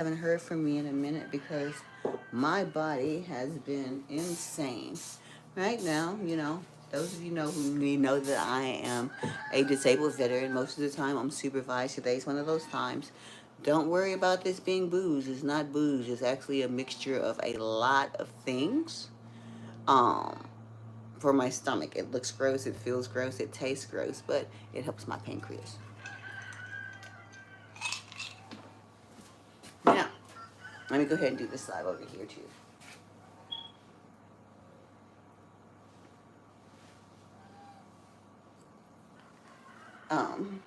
Haven't heard from me in a minute because my body has been insane. Right now, those of you know who me know that I am a disabled veteran. Most of the time I'm supervised. Today's one of those times. Don't worry about this being booze. It's not booze. It's actually a mixture of a lot of things. Um, for my stomach. It looks gross, it feels gross, it tastes gross, but it helps my pancreas. Now, let me go ahead and do this live over here too. Um,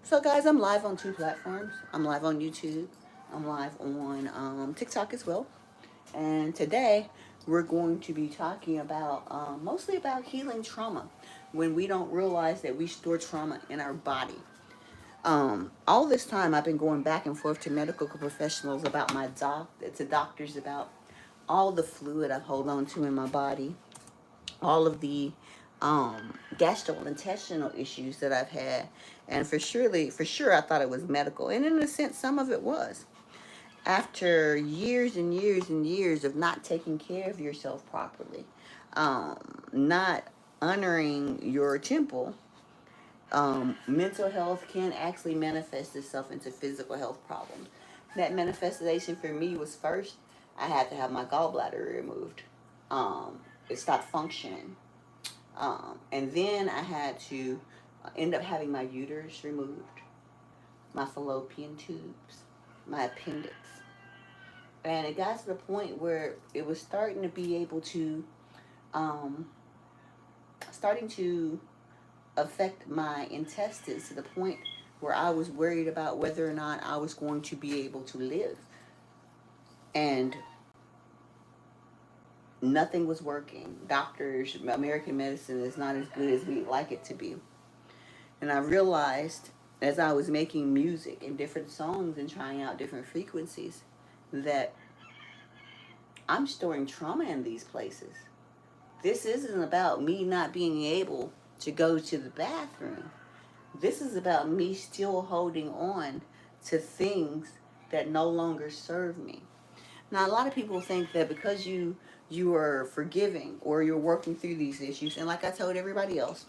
so guys, I'm live on two platforms. I'm live on YouTube. I'm live on TikTok as well. And today we're going to be talking about mostly about healing trauma when we don't realize that we store trauma in our body. All this time I've been going back and forth to medical professionals about to doctors about all the fluid I hold on to in my body, all of the gastrointestinal issues that I've had, and for sure I thought it was medical, and in a sense some of it was. After years and years and years of not taking care of yourself properly, not honoring your temple, mental health can actually manifest itself into physical health problems. That manifestation for me was first, I had to have my gallbladder removed. It stopped functioning. And then I had to end up having my uterus removed, my fallopian tubes, my appendix. And it got to the point where it was starting to be able to, starting to affect my intestines to the point where I was worried about whether or not I was going to be able to live. And nothing was working. Doctors, American medicine is not as good as we'd like it to be. And I realized as I was making music and different songs and trying out different frequencies that I'm storing trauma in these places. This isn't about me not being able to go to the bathroom. This is about me still holding on to things that no longer serve me. Now, a lot of people think that because you are forgiving or you're working through these issues, and like I told everybody else,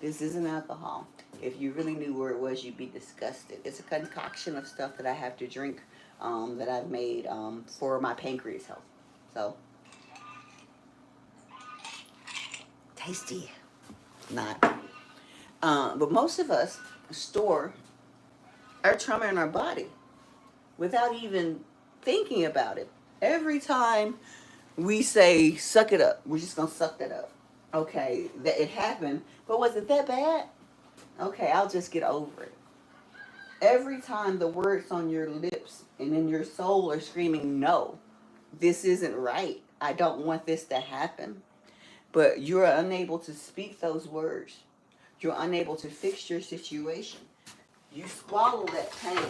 this isn't alcohol. If you really knew where it was, you'd be disgusted. It's a concoction of stuff that I have to drink, that I've made for my pancreas health. So, tasty. Not. But most of us store our trauma in our body without even thinking about it. Every time we say, suck it up, we're just going to suck that up. Okay, that it happened, but was it that bad? Okay, I'll just get over it. Every time the words on your lips and in your soul are screaming, no, this isn't right. I don't want this to happen. But you're unable to speak those words. You're unable to fix your situation. You swallow that pain.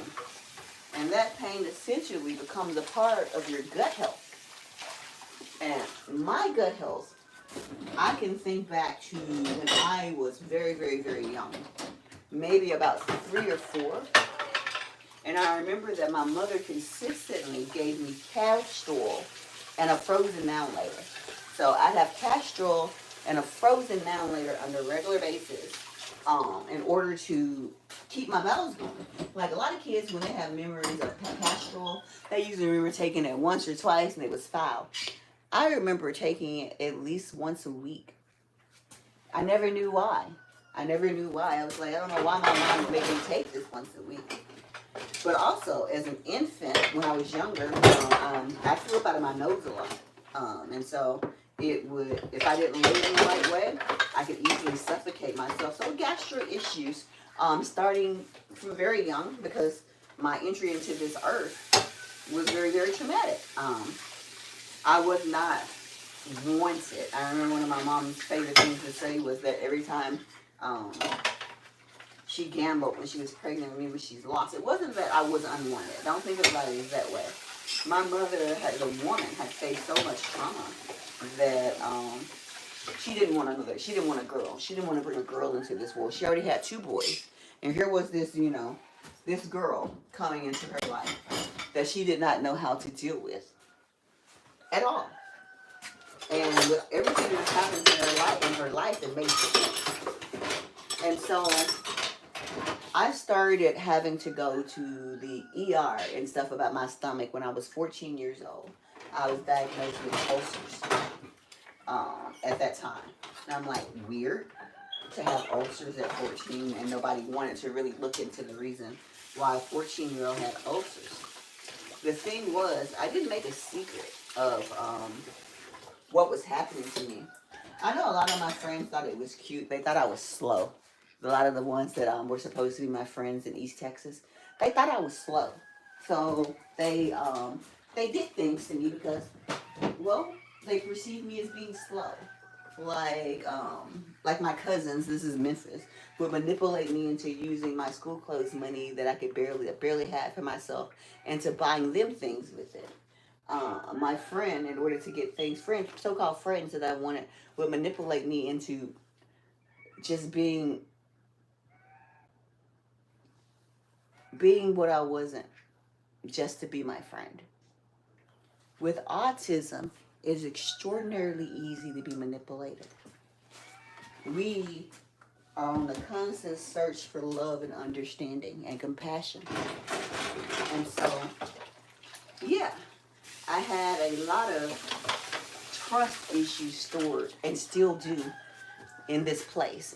And that pain essentially becomes a part of your gut health. And my gut health, I can think back to when I was very, very, very young. Maybe about 3 or 4. And I remember that my mother consistently gave me Castrol and a frozen noun later. So I'd have Castrol and a frozen noun later on a regular basis, in order to keep my bowels going. Like a lot of kids, when they have memories of Castrol, they usually remember taking it once or twice and it was foul. I remember taking it at least once a week. I never knew why. I was like, I don't know why my mom would make me take this once a week. But also, as an infant, when I was younger, I threw up out of my nose a lot. And so it would, if I didn't live in the right way, I could easily suffocate myself. So gastro issues, starting from very young, because my entry into this earth was very, very traumatic. I was not wanted. I remember one of my mom's favorite things to say was that every time she gambled when she was pregnant with me, when she's lost. It wasn't that I was unwanted. Don't think about it that way. My mother, as a woman, had faced so much trauma that she didn't want another. She didn't want a girl. She didn't want to bring a girl into this world. She already had 2 boys, and here was this, this girl coming into her life that she did not know how to deal with at all. And with everything that happened in her life, it made sense. And so I started having to go to the ER and stuff about my stomach when I was 14 years old. I was diagnosed with ulcers at that time. And I'm like, weird to have ulcers at 14, and nobody wanted to really look into the reason why a 14-year-old had ulcers. The thing was, I didn't make a secret of what was happening to me. I know a lot of my friends thought it was cute. They thought I was slow. A lot of the ones that were supposed to be my friends in East Texas, they thought I was slow. So they did things to me because, well, they perceived me as being slow. Like my cousins, this is Memphis, would manipulate me into using my school clothes money that I could barely have for myself, into buying them things with it. My friend, in order to get things, so-called friends that I wanted, would manipulate me into just being what I wasn't, just to be my friend. With autism, it is extraordinarily easy to be manipulated. We are on the constant search for love and understanding and compassion. And so, yeah, I had a lot of trust issues stored and still do in this place.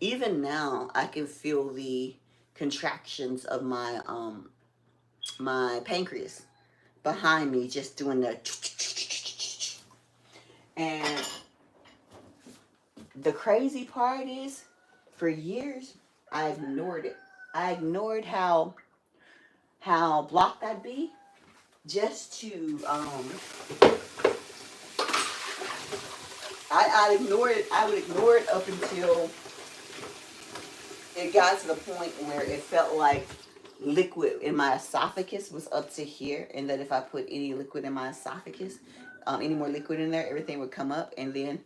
Even now, I can feel the contractions of my pancreas behind me, just doing the. And the crazy part is, for years, I ignored it. I ignored how blocked I'd be, just to I ignored it. I would ignore it up until it got to the point where it felt like liquid in my esophagus was up to here, and that if I put any liquid in my esophagus, any more liquid in there, everything would come up, and then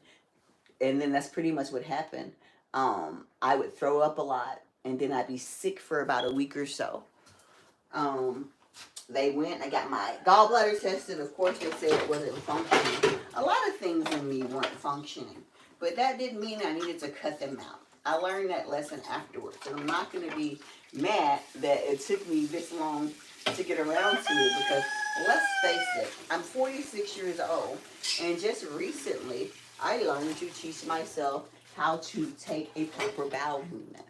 that's pretty much what happened. I would throw up a lot, and then I'd be sick for about a week or so. They went, I got my gallbladder tested. Of course, they said it wasn't functioning. A lot of things in me weren't functioning, but that didn't mean I needed to cut them out. I learned that lesson afterwards, and I'm not going to be mad that it took me this long to get around to it, because let's face it, I'm 46 years old, and just recently I learned to teach myself how to take a proper bowel movement.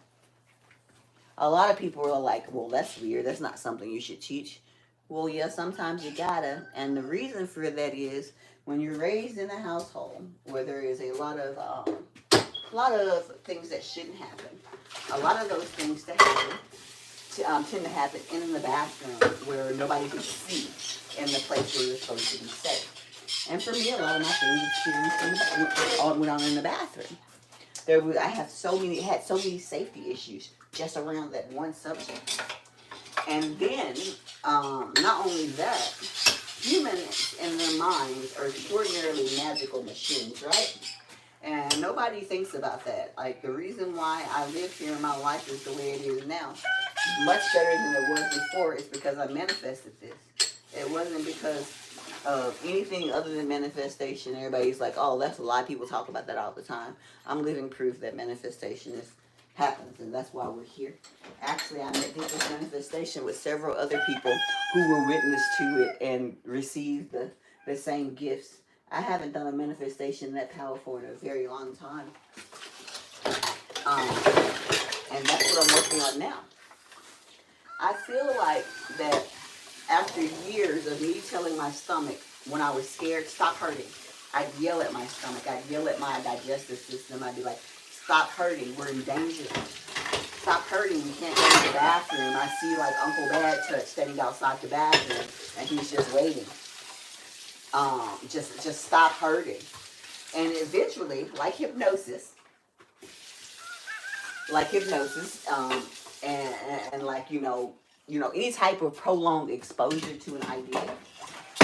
A lot of people are like, well, that's weird. That's not something you should teach. Well, yeah, sometimes you gotta. And the reason for that is, when you're raised in a household where there is a lot of things that shouldn't happen, a lot of those things that happen tend to happen in the bathroom, where nobody can see, in the place where you're supposed to be safe. And for me, a lot of my things went on in the bathroom. I had so many safety issues just around that one subject. And then, not only that, humans in their minds are extraordinarily magical machines, right? And nobody thinks about that. Like, the reason why I live here in my life is the way it is now, much better than it was before, is because I manifested this. It wasn't because of anything other than manifestation. Everybody's like, oh, that's a lie. People talk about that all the time. I'm living proof that manifestation happens, and that's why we're here. Actually, I did this manifestation with several other people who were witness to it and received the same gifts. I haven't done a manifestation that powerful in a very long time. And that's what I'm working on now. I feel like that after years of me telling my stomach, when I was scared, stop hurting, I'd yell at my stomach. I'd yell at my digestive system. I'd be like, stop hurting. We're in danger. Stop hurting. We can't go to the bathroom. I see like Uncle Bad Touch standing outside the bathroom, and he's just waiting. Just stop hurting. And eventually, like hypnosis, and like, any type of prolonged exposure to an idea,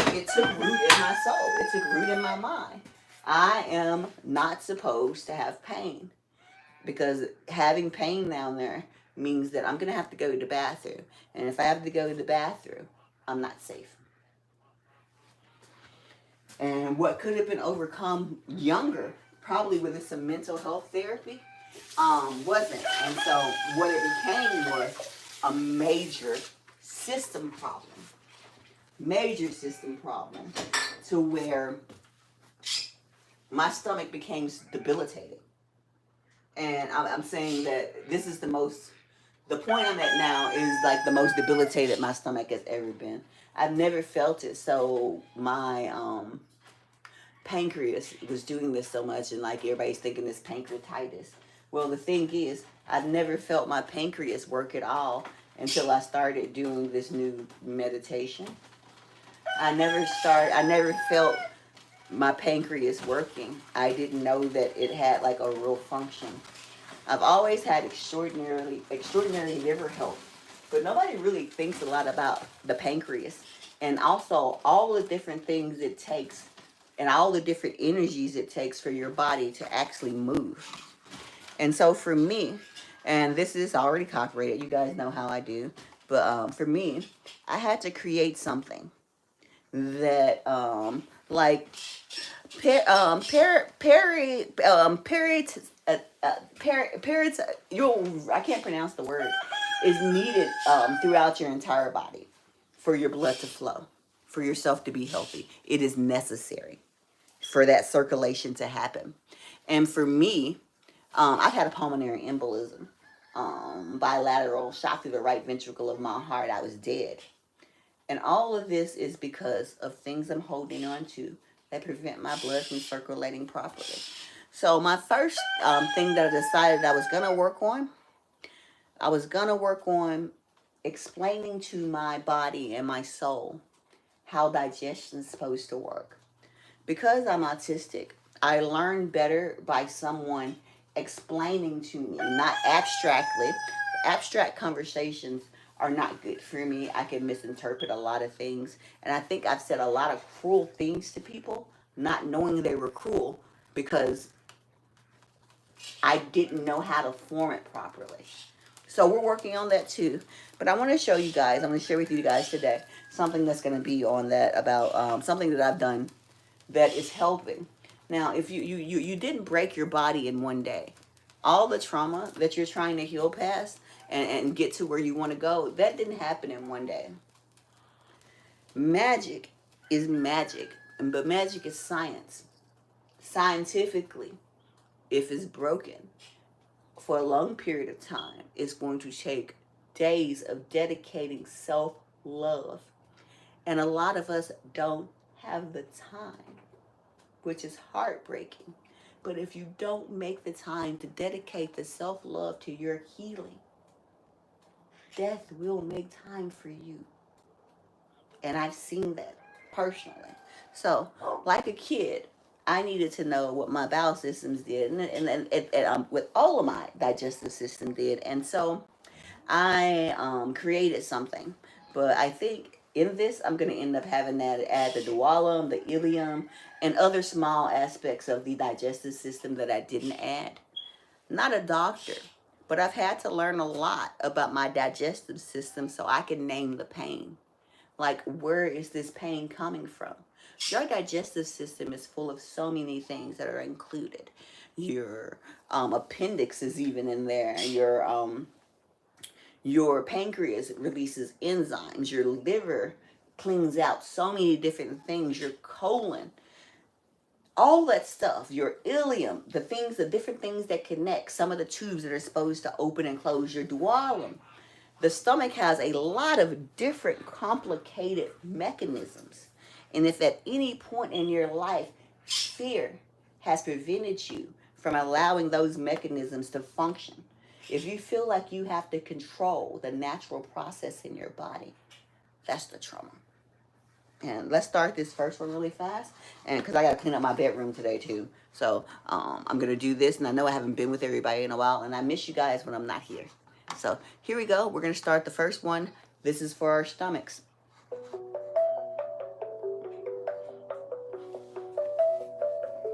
it took root in my soul. It took root in my mind. I am not supposed to have pain, because having pain down there means that I'm going to have to go to the bathroom. And if I have to go to the bathroom, I'm not safe. And what could have been overcome younger, probably with some mental health therapy, wasn't. And so what it became was a major system problem, to where my stomach became debilitated. And I'm saying that this is the point I'm at now is like the most debilitated my stomach has ever been. I've never felt it. So my pancreas was doing this so much, and like everybody's thinking it's pancreatitis. Well, the thing is, I've never felt my pancreas work at all until I started doing this new meditation. I never felt my pancreas working. I didn't know that it had like a real function. I've always had extraordinary liver health, but nobody really thinks a lot about the pancreas, and also all the different things it takes and all the different energies it takes for your body to actually move. And so for me, and this is already copyrighted, you guys know how I do, but for me, I had to create something that like I can't pronounce the word, is needed throughout your entire body for your blood to flow, for yourself to be healthy. It is necessary for that circulation to happen. And for me, I've had a pulmonary embolism, bilateral shot through the right ventricle of my heart. I was dead. And all of this is because of things I'm holding on to that prevent my blood from circulating properly. So my first thing that I decided I was going to work on explaining to my body and my soul how digestion is supposed to work. Because I'm autistic, I learn better by someone explaining to me, not abstractly. Abstract conversations are not good for me. I can misinterpret a lot of things. And I think I've said a lot of cruel things to people, not knowing they were cruel, because I didn't know how to form it properly. So we're working on that too. But I want to show you guys, I'm going to share with you guys today something that's going to be on that, about something that I've done that is helping. Now, if you didn't break your body in one day, all the trauma that you're trying to heal past and get to where you want to go, that didn't happen in one day. Magic is magic, but magic is science. Scientifically, if it's broken for a long period of time, it's going to take days of dedicating self-love. And a lot of us don't have the time, which is heartbreaking. But if you don't make the time to dedicate the self-love to your healing, death will make time for you. And I've seen that personally. So, like a kid, I needed to know what my bowel systems did, and with all of my digestive system did. And so I created something. But I think in this, I'm going to end up having that add the duodenum, the ileum, and other small aspects of the digestive system that I didn't add. Not a doctor, but I've had to learn a lot about my digestive system so I can name the pain. Like, where is this pain coming from? Your digestive system is full of so many things that are included. Your appendix is even in there. Your pancreas releases enzymes. Your liver cleans out so many different things. Your colon, all that stuff. Your ileum, the different things that connect. Some of the tubes that are supposed to open and close. Your duodenum. The stomach has a lot of different complicated mechanisms. And if at any point in your life, fear has prevented you from allowing those mechanisms to function, if you feel like you have to control the natural process in your body, that's the trauma. And let's start this first one really fast. And because I got to clean up my bedroom today too. So I'm going to do this. And I know I haven't been with everybody in a while. And I miss you guys when I'm not here. So here we go. We're going to start the first one. This is for our stomachs.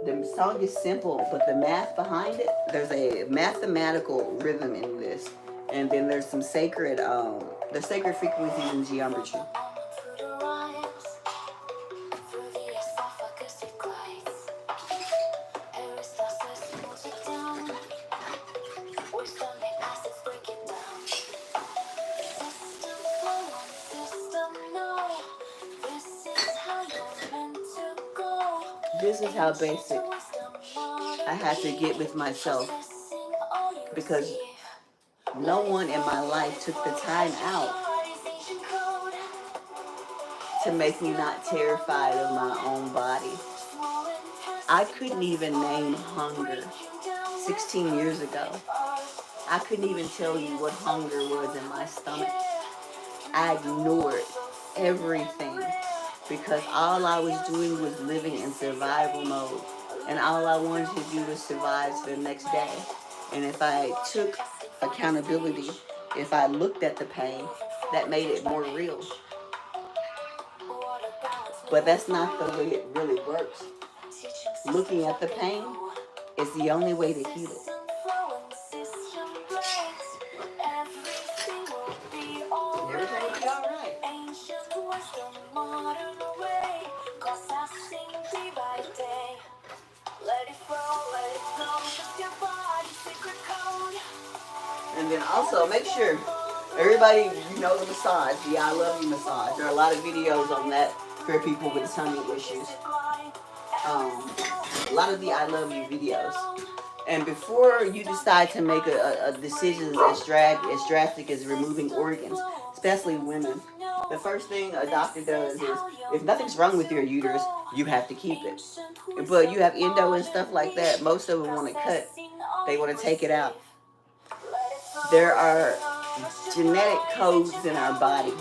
The song is simple, but the math behind it, there's a mathematical rhythm in this And then there's some sacred, the sacred frequencies in geometry. This is how basic I had to get with myself, because no one in my life took the time out to make me not terrified of my own body. I couldn't even name hunger 16 years ago. I couldn't even tell you what hunger was in my stomach. I ignored everything because all I was doing was living in survival mode. And all I wanted to do was survive for the next day. And if I took accountability, if I looked at the pain, that made it more real. But that's not the way it really works. Looking at the pain is the only way to heal it. Everything will be all right. And then also make sure everybody, you know, the massage, the I love you massage. There are a lot of videos on that for people with tummy issues. A lot of the I love you videos. And before you decide to make a decision as drastic as removing organs, especially women, the first thing a doctor does is, if nothing's wrong with your uterus, you have to keep it. But you have endo and stuff like that, most of them want to cut. They want to take it out. There are genetic codes in our body.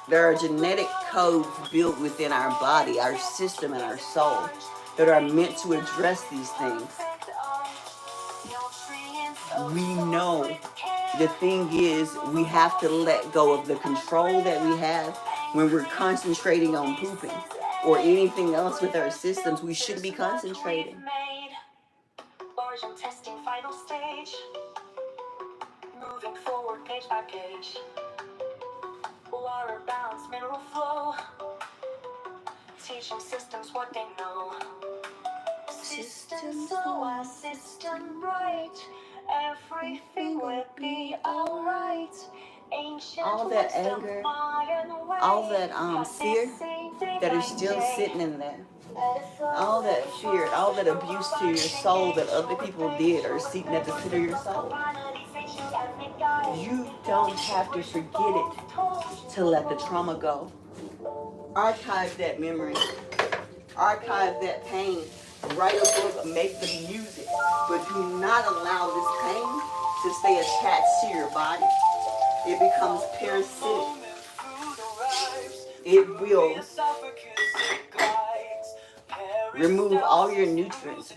There are genetic codes built within our body, our system, and our soul that are meant to address these things. We know. The thing is, we have to let go of the control that we have when we're concentrating on pooping or anything else with our systems. We should be concentrating. Testing final stage. Moving forward page by page. Water balance, mineral flow. Teaching systems what they know. System so our system right. Everything will be alright. All that anger, all that fear that is still sitting in there. All that fear, all that abuse to your soul that other people did are sitting at the pit of your soul. You don't have to forget it to let the trauma go. Archive that memory. Archive that pain. Write a book, make the music. But do not allow this pain to stay attached to your body. It becomes parasitic. It will remove all your nutrients.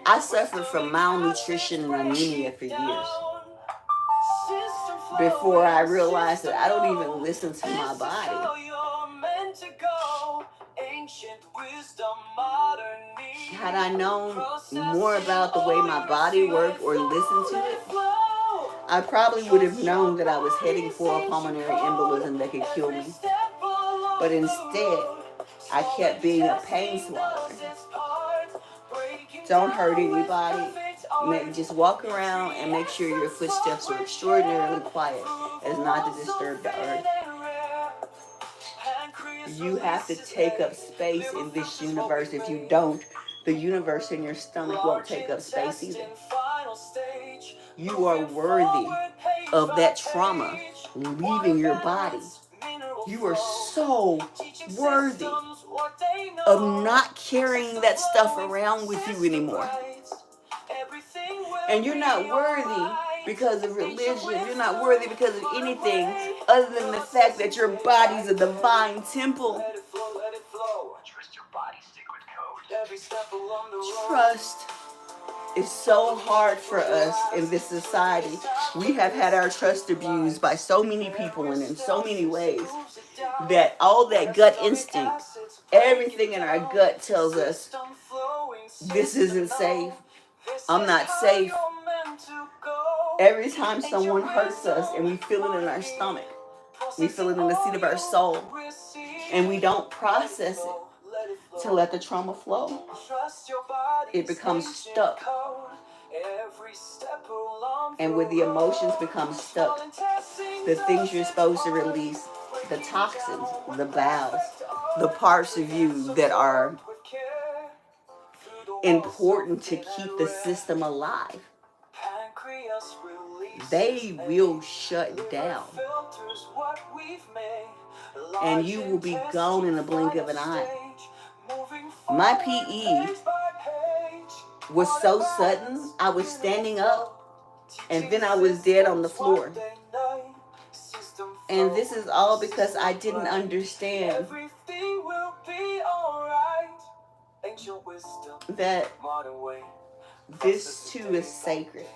I suffered from malnutrition and anemia for years. Before I realized that I don't even listen to my body. Had I known more about the way my body worked or listened to it, I probably would have known that I was heading for a pulmonary embolism that could kill me. But instead, I kept being a pain swallower. Don't hurt anybody. Just walk around and make sure your footsteps are extraordinarily quiet as not to disturb the earth. You have to take up space in this universe. If you don't, the universe in your stomach won't take up space either. You are worthy of that trauma leaving your body. You are so worthy of not carrying that stuff around with you anymore. And you're not worthy because of religion. You're not worthy because of anything other than the fact that your body's a divine temple. Trust is so hard for us in this society. We have had our trust abused by so many people and in so many ways that all that gut instinct, everything in our gut tells us this isn't safe. I'm not safe. Every time someone hurts us and we feel it in our stomach, we feel it in the seat of our soul, and we don't process it to let the trauma flow, it becomes stuck. And when the emotions become stuck, the things you're supposed to release, the toxins, the bowels, the parts of you that are important to keep the system alive, they will shut down. And you will be gone in the blink of an eye. My PE was so sudden. I was standing up and then I was dead on the floor. And this is all because I didn't understand that this too is sacred.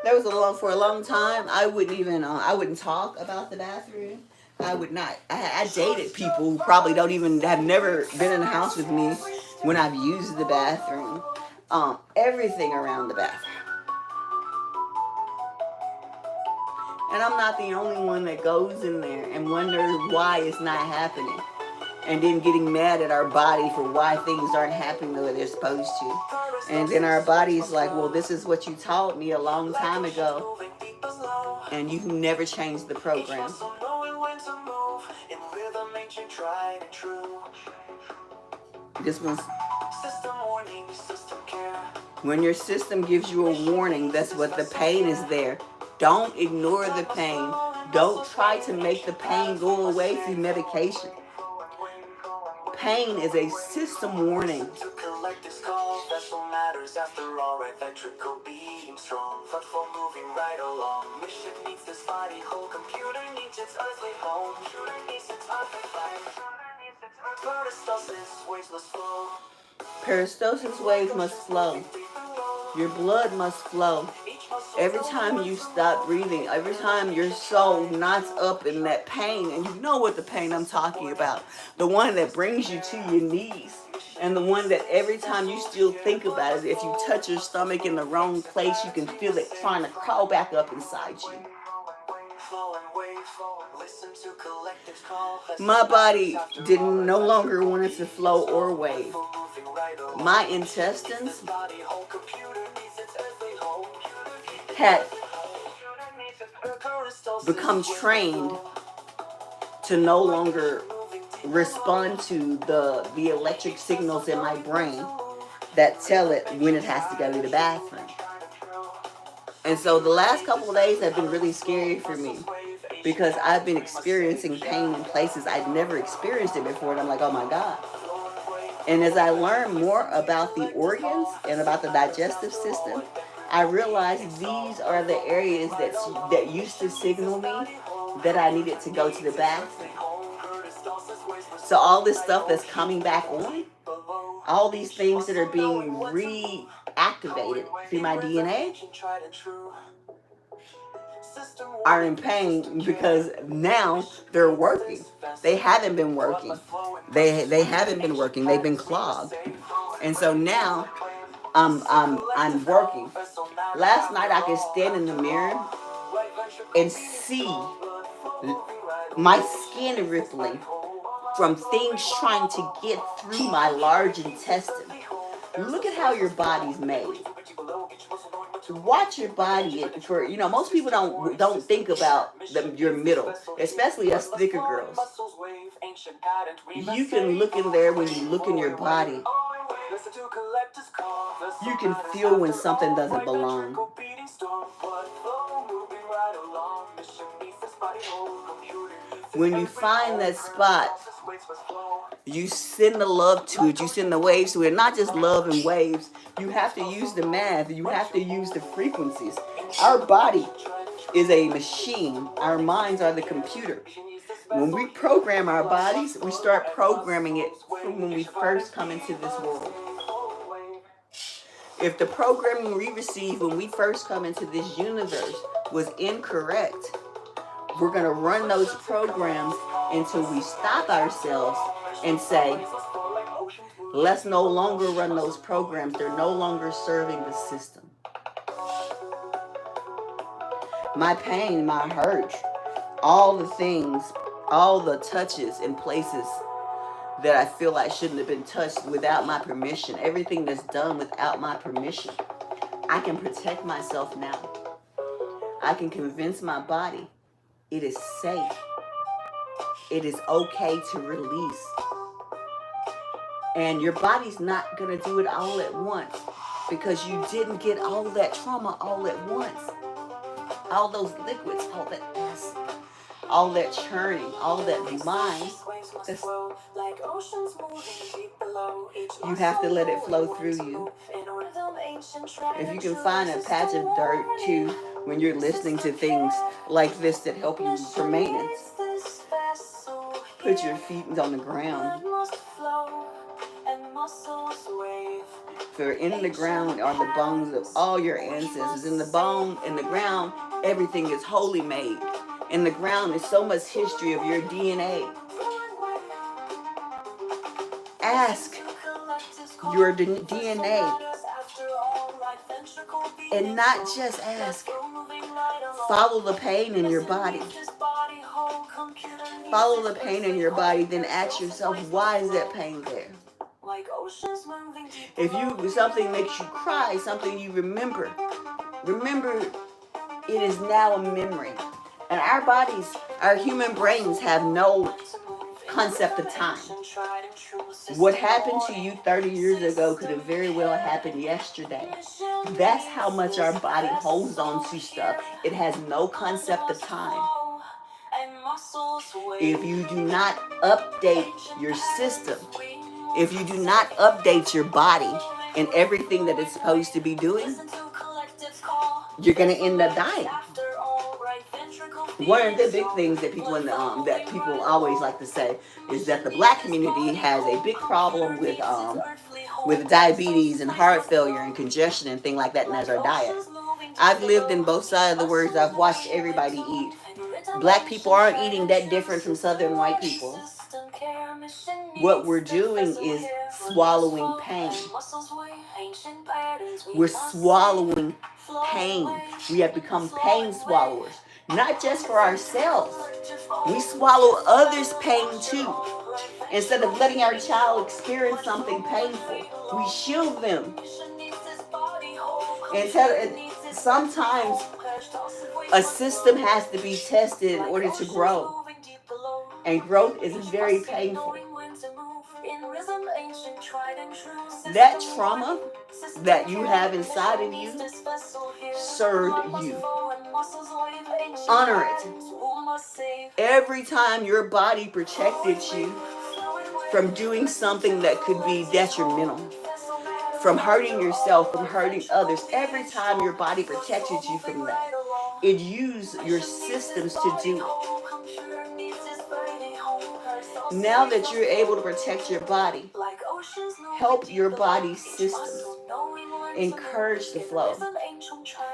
There was for a long time, I wouldn't talk about the bathroom. I would not. I dated people who probably have never been in the house with me when I've used the bathroom. Everything around the bathroom. And I'm not the only one that goes in there and wonders why it's not happening. And then getting mad at our body for why things aren't happening the way they're supposed to. And then our body's like, well, this is what you taught me a long time ago. And you've never changed the program. This one's... When your system gives you a warning, that's what the pain is there. Don't ignore the pain. Don't try to make the pain go away through medication. Pain is a system warning. Peristalsis waves must flow. Your blood must flow. Every time you stop breathing, every time your soul knots up in that pain, and you know what the pain I'm talking about, the one that brings you to your knees, and the one that every time you still think about it, if you touch your stomach in the wrong place, you can feel it trying to crawl back up inside you. My body no longer want it to flow or wave. My intestines had become trained to no longer respond to the electric signals in my brain that tell it when it has to go to the bathroom. And so the last couple of days have been really scary for me because I've been experiencing pain in places I'd never experienced it before, and I'm like, oh my God. And as I learn more about the organs and about the digestive system, I realized these are the areas that used to signal me that I needed to go to the bathroom. So all this stuff that's coming back on, all these things that are being reactivated through my DNA are in pain because now they're working. They haven't been working. They haven't been working. They've been clogged. And so now I'm working. Last night I could stand in the mirror and see my skin rippling from things trying to get through my large intestine. Look at how your body's made. Watch your body for, most people don't think about your middle, especially us thicker girls. You can look in there when you look in your body. You can feel when something doesn't belong. When you find that spot, you send the love to it. You send the waves to it. Not just love and waves. You have to use the math. You have to use the frequencies. Our body is a machine. Our minds are the computer. When we program our bodies, we start programming it from when we first come into this world. If the programming we receive when we first come into this universe was incorrect, we're going to run those programs until we stop ourselves and say, let's no longer run those programs. They're no longer serving the system. my pain, my hurt, all the things, all the touches and places that I feel I shouldn't have been touched without my permission, everything that's done without my permission. I can protect myself now. I can convince my body it is safe. It is okay to release. And your body's not going to do it all at once because you didn't get all that trauma all at once. All those liquids, all that acid, all that churning, all that mind. You have to let it flow through you. If you can find a patch of dirt too when you're listening to things like this that help you for maintenance, put your feet on the ground. For in the ground are the bones of all your ancestors. In the ground, everything is wholly made. In the ground is so much history of your DNA. Ask your DNA. And not just ask. Follow the pain in your body. Follow the pain in your body, then ask yourself, why is that pain there? If something makes you cry, something you remember it is now a memory. And our bodies, our human brains have no concept of time. What happened to you 30 years ago could have very well happened yesterday. That's how much our body holds on to stuff. It has no concept of time. If you do not update your system, if you do not update your body and everything that it's supposed to be doing, you're going to end up dying. One of the big things that people always like to say is that the black community has a big problem with diabetes and heart failure and congestion and things like that, and that's our diet. I've lived in both sides of the words. I've watched everybody eat. Black people aren't eating that different from southern white people. What we're doing is swallowing pain. We're swallowing pain. We have become pain swallowers. Not just for ourselves. We swallow others' pain too. Instead of letting our child experience something painful, we shield them. And sometimes a system has to be tested in order to grow. And growth is very painful. That trauma that you have inside of you served you. Honor it. Every time your body protected you from doing something that could be detrimental, from hurting yourself, from hurting others, every time your body protected you from that, it used your systems to do it. Now that you're able to protect your body, help your body's systems. Encourage the flow.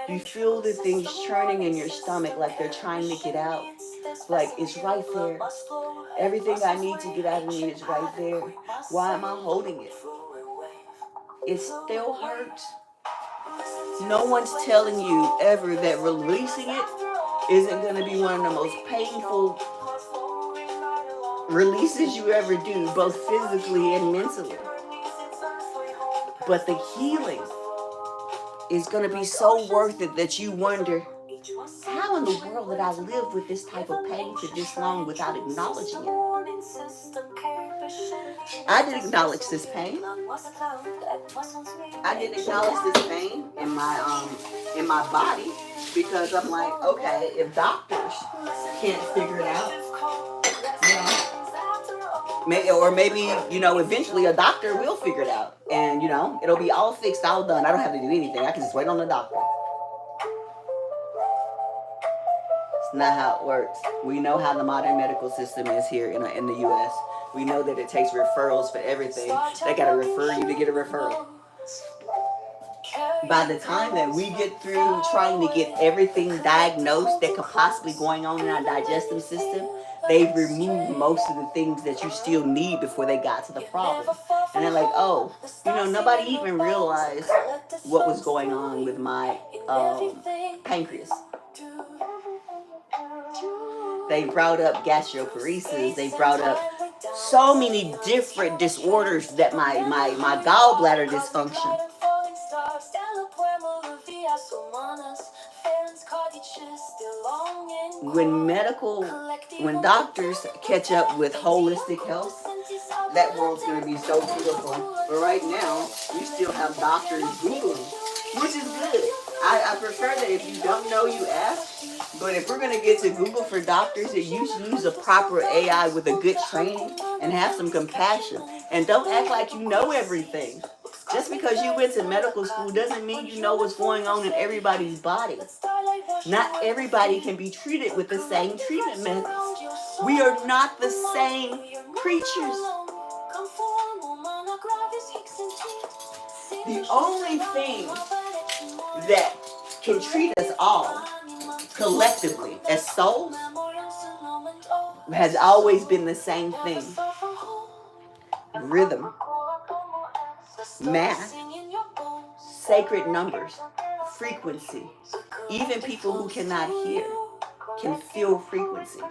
You feel the things churning in your stomach like they're trying to get out. Like it's right there. Everything I need to get out of me is right there. Why am I holding it? It still hurts. No one's telling you ever that releasing it isn't going to be one of the most painful releases you ever do, both physically and mentally. But the healing is going to be so worth it that you wonder, how in the world did I live with this type of pain for this long without acknowledging it? I did acknowledge this pain. I did acknowledge this pain in my body because I'm like, okay, if doctors can't figure it out, maybe eventually a doctor will figure it out, and it'll be all fixed, all done. I don't have to do anything. I can just wait on the doctor. It's not how it works. We know how the modern medical system is here in the U.S. We know that it takes referrals for everything. They got to refer you to get a referral. By the time that we get through trying to get everything diagnosed that could possibly going on in our digestive system, they've removed most of the things that you still need before they got to the problem. And they're like, oh, nobody even realized what was going on with my pancreas. They brought up gastroparesis. They brought up so many different disorders that my gallbladder dysfunction. When doctors catch up with holistic health, that world's going to be so beautiful. But right now, we still have doctors Googling, which is good. I prefer that if you don't know, you ask. But if we're going to get to Google for doctors, that you use a proper AI with a good training and have some compassion. And don't act like you know everything. Just because you went to medical school doesn't mean you know what's going on in everybody's body. Not everybody can be treated with the same treatment methods. We are not the same creatures. The only thing that can treat us all collectively as souls has always been the same thing. Rhythm, math, sacred numbers, frequency. Even people who cannot hear can feel frequency.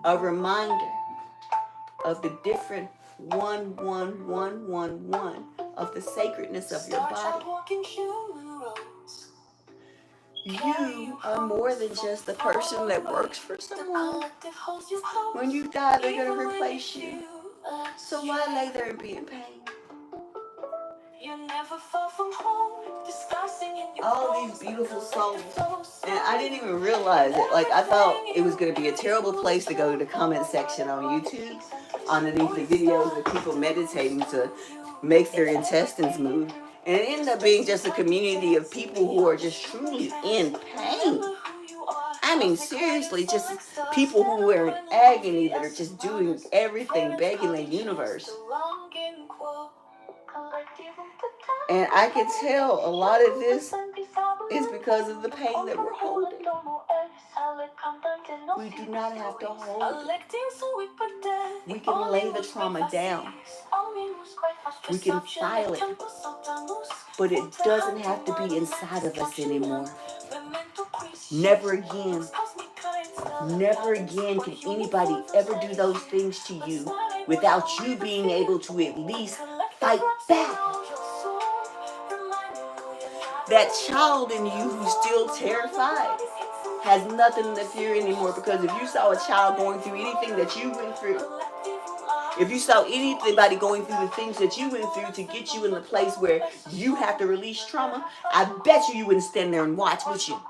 A reminder of the different 11111 of the sacredness of your body. You are more than just the person that works for someone. When you die, they're going to replace you. So why lay there and be in pain? All these beautiful souls. And I didn't even realize it. Like, I thought it was going to be a terrible place to go to the comment section on YouTube, underneath the videos of people meditating to make their intestines move. And it ended up being just a community of people who are just truly in pain. I mean, seriously, just people who are in agony that are just doing everything, begging the universe. And I can tell a lot of this is because of the pain that we're holding. We do not have to hold it. We can lay the trauma down. We can file it. But it doesn't have to be inside of us anymore. Never again. Never again can anybody ever do those things to you without you being able to at least fight back. That child in you who's still terrified has nothing to fear anymore, because if you saw a child going through anything that you went through, if you saw anybody going through the things that you went through to get you in the place where you have to release trauma, I bet you wouldn't stand there and watch, would you?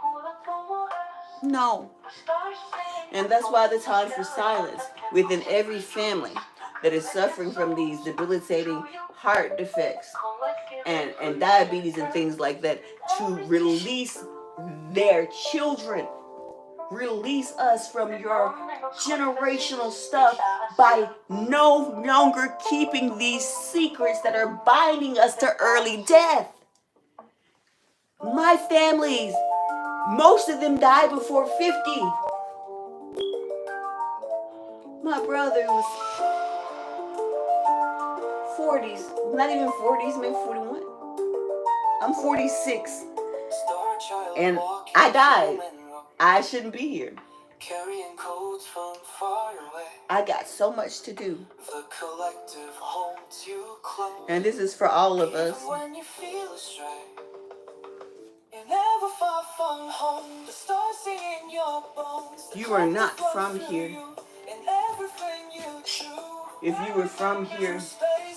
No. And that's why the time for silence within every family that is suffering from these debilitating heart defects and diabetes and things like that, to release their children. Release us from your generational stuff by no longer keeping these secrets that are binding us to early death. My families, most of them died before 50. My brother was 40s, not even 40s, maybe 41. I'm 46. And I died. I shouldn't be here. I got so much to do. And this is for all of us. You are not from here. If you were from here,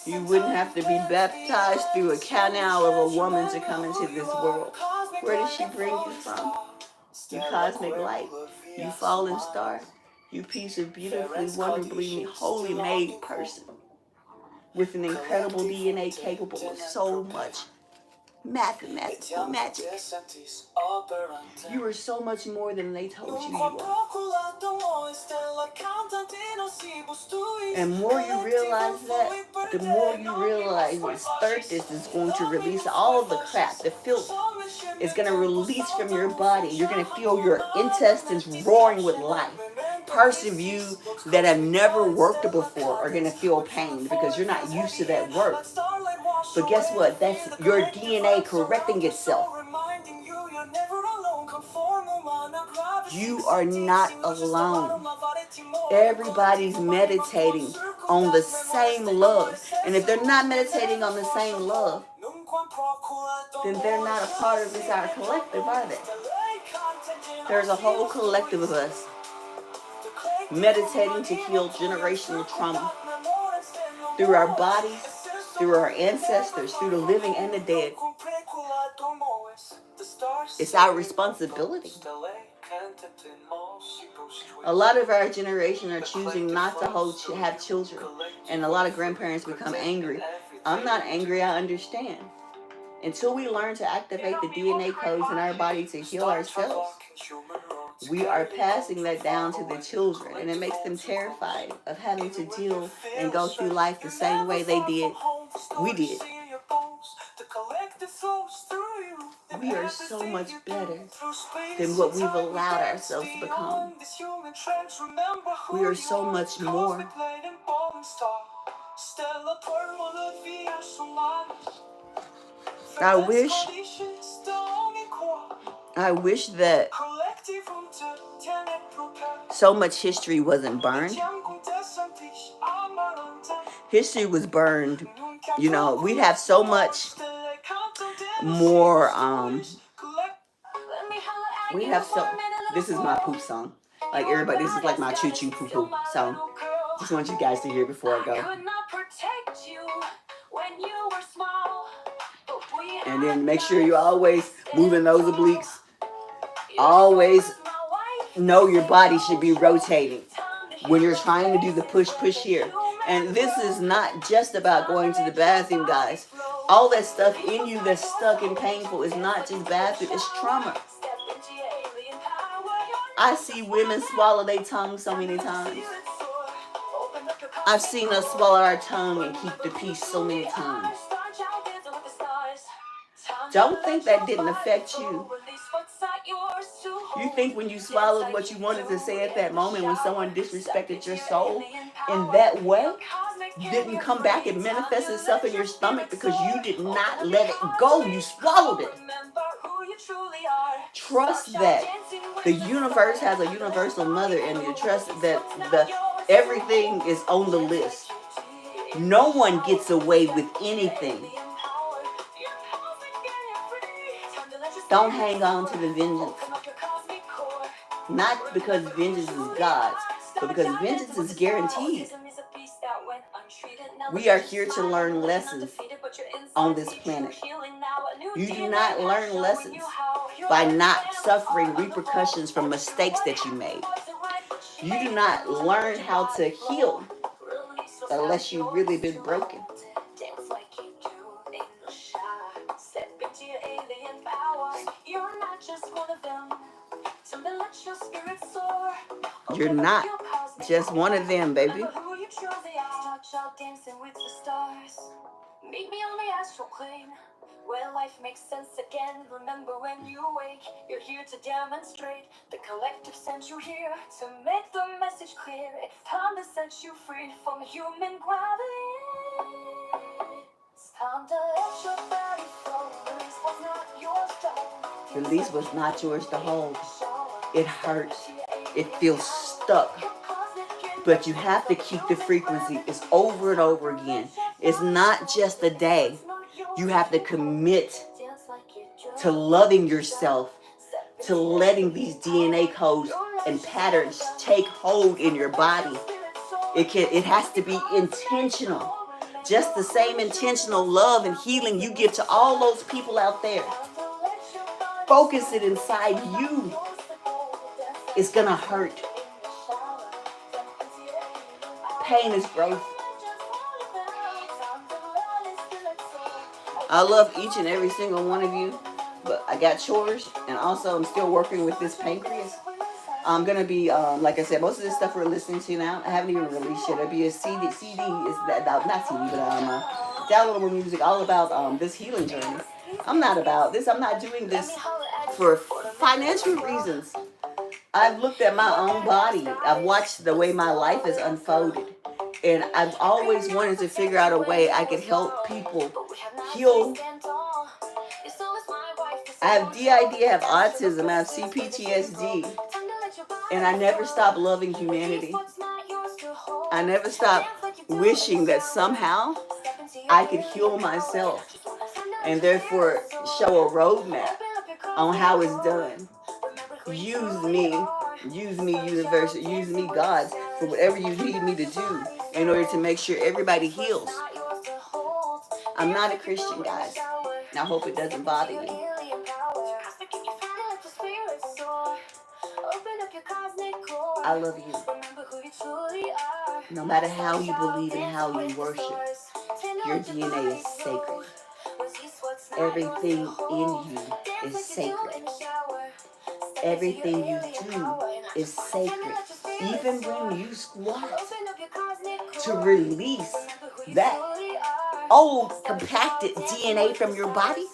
you wouldn't have to be baptized through a canal of a woman to come into this world. Where did she bring you from? You cosmic light, you fallen star, you piece of beautifully, wonderfully, wholly made person with an incredible DNA capable of so much mathematical magic. You are so much more than they told you you are. And more you realize that, the more you realize this thirst is going to release all the crap, the filth. It's going to release from your body. You're going to feel your intestines roaring with life. Parts of you that have never worked before are going to feel pain because you're not used to that work. But guess what? That's your DNA correcting itself. You are not alone. Everybody's meditating on the same love. And if they're not meditating on the same love, then they're not a part of this our collective, are they? There's a whole collective of us meditating to heal generational trauma through our bodies, through our ancestors, through the living and the dead. It's our responsibility. A lot of our generation are choosing not to have children, and a lot of grandparents become angry. I'm not angry, I understand. Until we learn to activate the DNA codes in our body to heal ourselves, we are passing that down to the children, and it makes them terrified of having to deal and go through life the same way we did. We are so much better than what we've allowed ourselves to become. We are so much more. I wish that so much history wasn't burned. History was burned. You know, we have so much more. We have so. This is my poop song. Like everybody, this is like my choo choo poo poo song. Just want you guys to hear before I go. And then make sure you're always moving those obliques. Always know your body should be rotating when you're trying to do the push here. And this is not just about going to the bathroom, guys. All that stuff in you that's stuck and painful is not just bathroom, it's trauma. I see women swallow their tongue so many times. I've seen us swallow our tongue and keep the peace so many times. Don't think that didn't affect you. You think when you swallowed what you wanted to say at that moment when someone disrespected your soul in that way, didn't come back and manifest itself in your stomach because you did not let it go. You swallowed it. Trust that the universe has a universal mother, and you trust that everything is on the list. No one gets away with anything. Don't hang on to the vengeance. Not because vengeance is God's, but because vengeance is guaranteed. We are here to learn lessons on this planet. You do not learn lessons by not suffering repercussions from mistakes that you made. You do not learn how to heal unless you've really been broken. You're not just one of them, baby. Meet me on the astral plane, where life makes sense again. Remember when you wake, you're here to demonstrate. The collective sent you here to make the message clear. It's time to set you free from human gravity. It's time to let your body flow. Release was not yours to hold. Release was not yours to hold. It hurts. It feels stuck. But you have to keep the frequency. It's over and over again. It's not just a day. You have to commit to loving yourself, to letting these DNA codes and patterns take hold in your body. It has to be intentional. Just the same intentional love and healing you give to all those people out there. Focus it inside you. It's gonna hurt. Pain is growth. I love each and every single one of you, but I got chores, and also I'm still working with this pancreas. I'm gonna be, like I said, most of this stuff we're listening to now, I haven't even released yet. It'll be a CD. CD is that not CD, but downloadable music, all about this healing journey. I'm not about this. I'm not doing this for financial reasons. I've looked at my own body. I've watched the way my life has unfolded. And I've always wanted to figure out a way I could help people heal. I have DID, I have autism, I have CPTSD. And I never stop loving humanity. I never stop wishing that somehow I could heal myself and therefore show a roadmap on how it's done. Use me, universe, use me, God, for whatever you need me to do in order to make sure everybody heals. I'm not a Christian, guys, and I hope it doesn't bother you. I love you. No matter how you believe and how you worship, your DNA is sacred. Everything in you is sacred. Everything you do is sacred. Even when you squat to release that old compacted DNA from your body,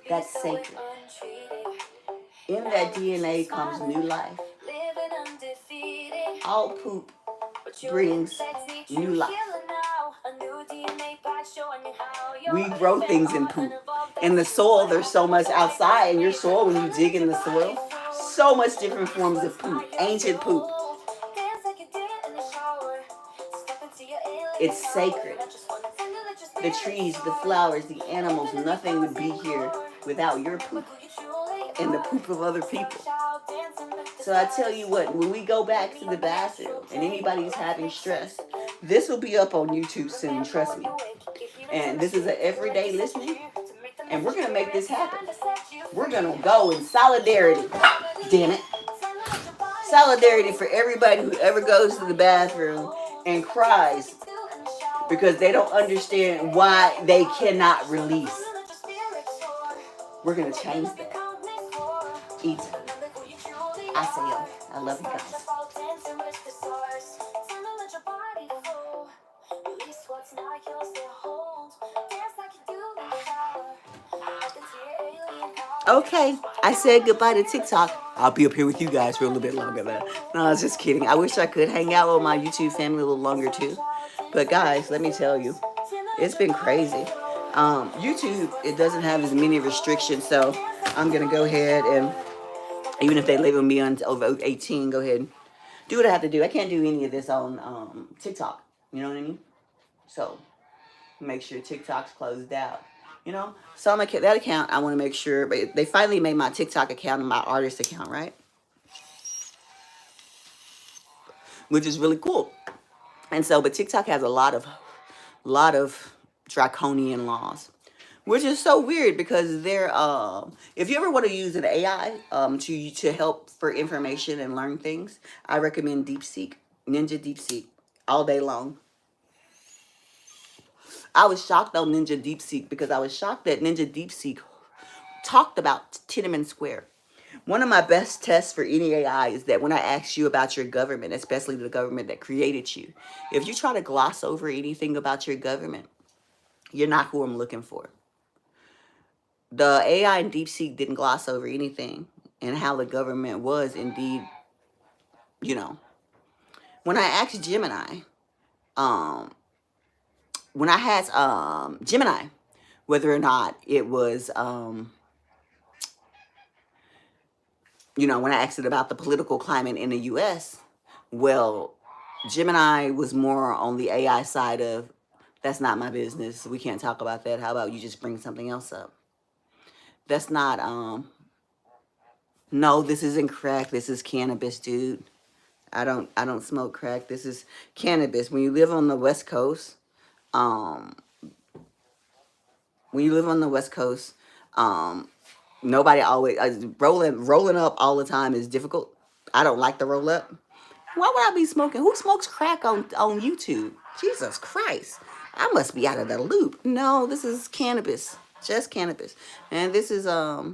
that's sacred. In that DNA comes new life. All poop brings new life. We grow things in poop. In the soil, there's so much outside in your soil when you dig in the soil. So much different forms of poop. Ancient poop. It's sacred. The trees, the flowers, the animals, nothing would be here without your poop and the poop of other people. So I tell you what, when we go back to the bathroom and anybody's having stress, this will be up on YouTube soon, trust me. And this is an everyday listening, and we're going to make this happen. We're going to go in solidarity, damn it. Solidarity for everybody who ever goes to the bathroom and cries because they don't understand why they cannot release. We're going to change that. Eat. I love you guys. Okay, I said goodbye to TikTok. I'll be up here with you guys for a little bit longer though. No, I was just kidding. I wish I could hang out with my YouTube family a little longer too. But guys, let me tell you, it's been crazy. YouTube, it doesn't have as many restrictions, so I'm going to go ahead and, even if they label me on over 18, go ahead and do what I have to do. I can't do any of this on TikTok. You know what I mean? So make sure TikTok's closed out. You know? So I'm that account, I want to make sure. But they finally made my TikTok account and my artist account, right? Which is really cool. And so, but TikTok has a lot of draconian laws. Which is so weird because they're, if you ever want to use an AI to help for information and learn things, I recommend DeepSeek, Ninja DeepSeek, all day long. I was shocked on Ninja DeepSeek because I was shocked that Ninja DeepSeek talked about Tiananmen Square. One of my best tests for any AI is that when I ask you about your government, especially the government that created you, if you try to gloss over anything about your government, you're not who I'm looking for. The AI and DeepSeek didn't gloss over anything and how the government was indeed, you know. When I asked Gemini, when I had Gemini, whether or not it was, you know, when I asked it about the political climate in the U.S., well, Gemini was more on the AI side of, that's not my business. We can't talk about that. How about you just bring something else up? That's not, no, this isn't crack. This is cannabis, dude. I don't smoke crack. This is cannabis. When you live on the West Coast, nobody always, rolling up all the time is difficult. I don't like to roll up. Why would I be smoking? Who smokes crack on YouTube? Jesus Christ. I must be out of the loop. No, this is cannabis. Just cannabis. And this is my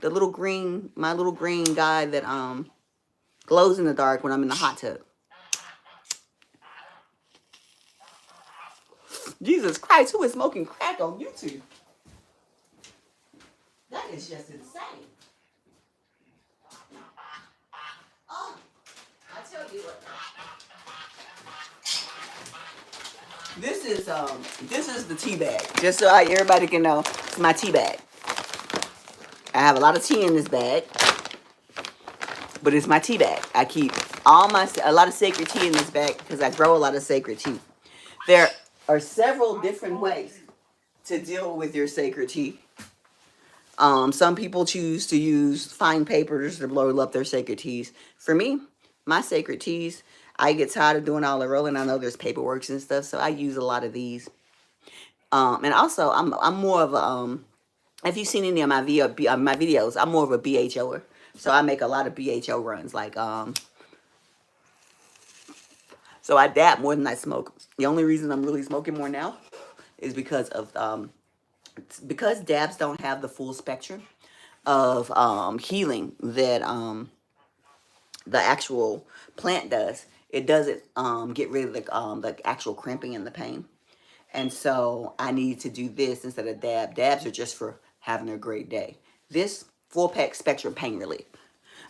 little green guy that glows in the dark when I'm in the hot tub. Jesus Christ, who is smoking crack on YouTube? That is just insane. Oh, I tell you what. This is the tea bag. Just so everybody can know, it's my tea bag. I have a lot of tea in this bag. But it's my tea bag. I keep a lot of sacred tea in this bag because I grow a lot of sacred tea. There are several different ways to deal with your sacred tea. Some people choose to use fine papers to blow up their sacred teas. For me, my sacred teas, I get tired of doing all the rolling. I know there's paperwork and stuff, so I use a lot of these. And also, I'm more of a if you've seen any of my videos, I'm more of a BHOer. So I make a lot of BHO runs. Like so I dab more than I smoke. The only reason I'm really smoking more now is because of because dabs don't have the full spectrum of healing that the actual plant does. It doesn't get rid of the actual cramping and the pain. And so I need to do this instead of dab. Dabs are just for having a great day. This full pack spectrum pain relief.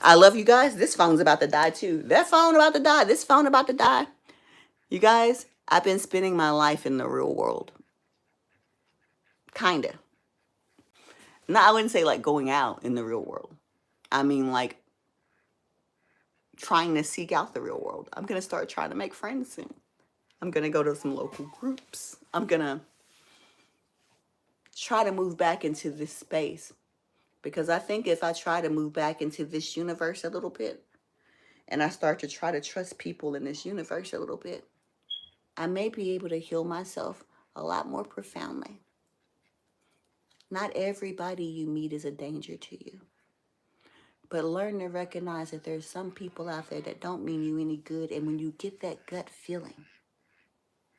I love you guys. This phone's about to die too. That phone about to die. This phone about to die. You guys, I've been spending my life in the real world. Kinda. No, I wouldn't say like going out in the real world. I mean like trying to seek out the real world. I'm going to start trying to make friends soon. I'm going to go to some local groups. I'm going to try to move back into this space. Because I think if I try to move back into this universe a little bit, and I start to try to trust people in this universe a little bit, I may be able to heal myself a lot more profoundly. Not everybody you meet is a danger to you. But learn to recognize that there's some people out there that don't mean you any good. And when you get that gut feeling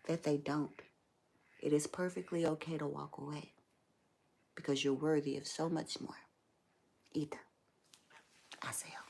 that they don't, it is perfectly okay to walk away. Because you're worthy of so much more. Ita. Aseo.